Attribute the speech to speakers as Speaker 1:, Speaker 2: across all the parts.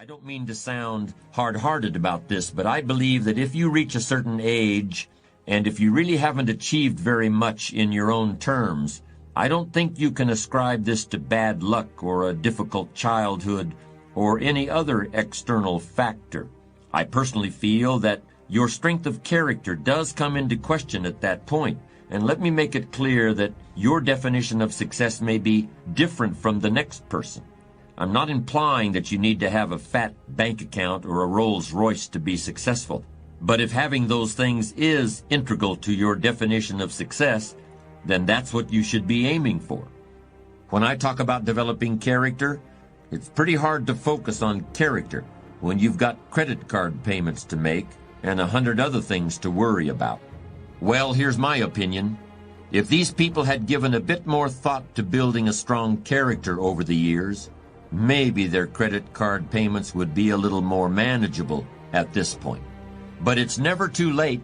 Speaker 1: I don't mean to sound hard-hearted about this, but I believe that if you reach a certain age, and if you really haven't achieved very much in your own terms, I don't think you can ascribe this to bad luck or a difficult childhood or any other external factor. I personally feel that your strength of character does come into question at that point. And let me make it clear that your definition of success may be different from the next person. I'm not implying that you need to have a fat bank account or a Rolls Royce to be successful. But if having those things is integral to your definition of success, then that's what you should be aiming for. When I talk about developing character, it's pretty hard to focus on character when you've got credit card payments to make and 100 other things to worry about. Well, here's my opinion. If these people had given a bit more thought to building a strong character over the years, maybe their credit card payments would be a little more manageable at this point. But it's never too late.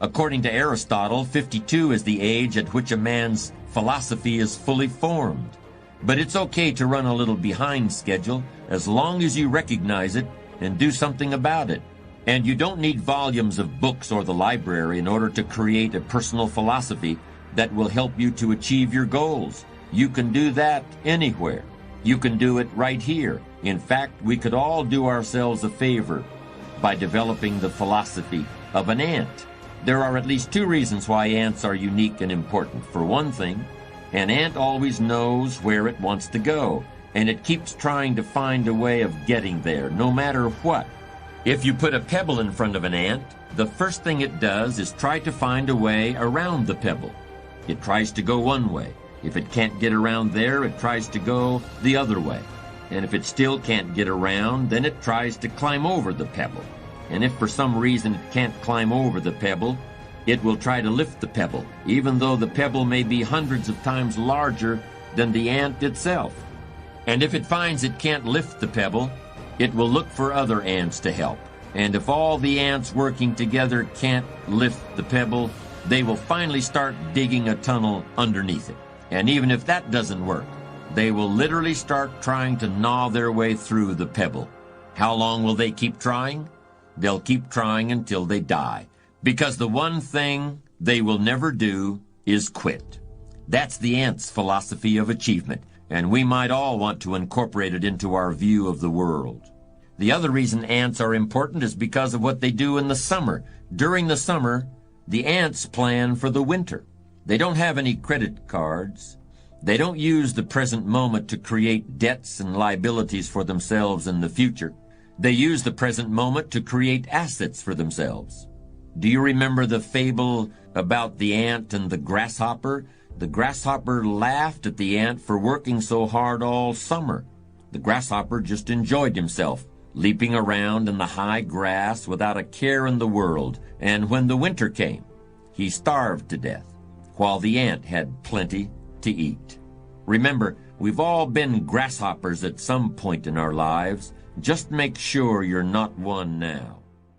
Speaker 1: According to Aristotle, 52 is the age at which a man's philosophy is fully formed. But it's okay to run a little behind schedule as long as you recognize it and do something about it. And you don't need volumes of books or the library in order to create a personal philosophy that will help you to achieve your goals. You can do that anywhere. You can do it right here. In fact, we could all do ourselves a favor by developing the philosophy of an ant. There are at least two reasons why ants are unique and important. For one thing, an ant always knows where it wants to go, and it keeps trying to find a way of getting there, no matter what. If you put a pebble in front of an ant, the first thing it does is try to find a way around the pebble. It tries to go one way. If it can't get around there, it tries to go the other way. And if it still can't get around, then it tries to climb over the pebble. And if for some reason it can't climb over the pebble, it will try to lift the pebble, even though the pebble may be hundreds of times larger than the ant itself. And if it finds it can't lift the pebble, it will look for other ants to help. And if all the ants working together can't lift the pebble, they will finally start digging a tunnel underneath it. And even if that doesn't work, they will literally start trying to gnaw their way through the pebble. How long will they keep trying? They'll keep trying until they die. Because the one thing they will never do is quit. That's the ant's philosophy of achievement, and we might all want to incorporate it into our view of the world. The other reason ants are important is because of what they do in the summer. During the summer, the ants plan for the winter. They don't have any credit cards. They don't use the present moment to create debts and liabilities for themselves in the future. They use the present moment to create assets for themselves. Do you remember the fable about the ant and the grasshopper? The grasshopper laughed at the ant for working so hard all summer. The grasshopper just enjoyed himself, leaping around in the high grass without a care in the world. And when the winter came, he starved to death, while the ant had plenty to eat. Remember, we've all been grasshoppers at some point in our lives. Just make sure you're not one now.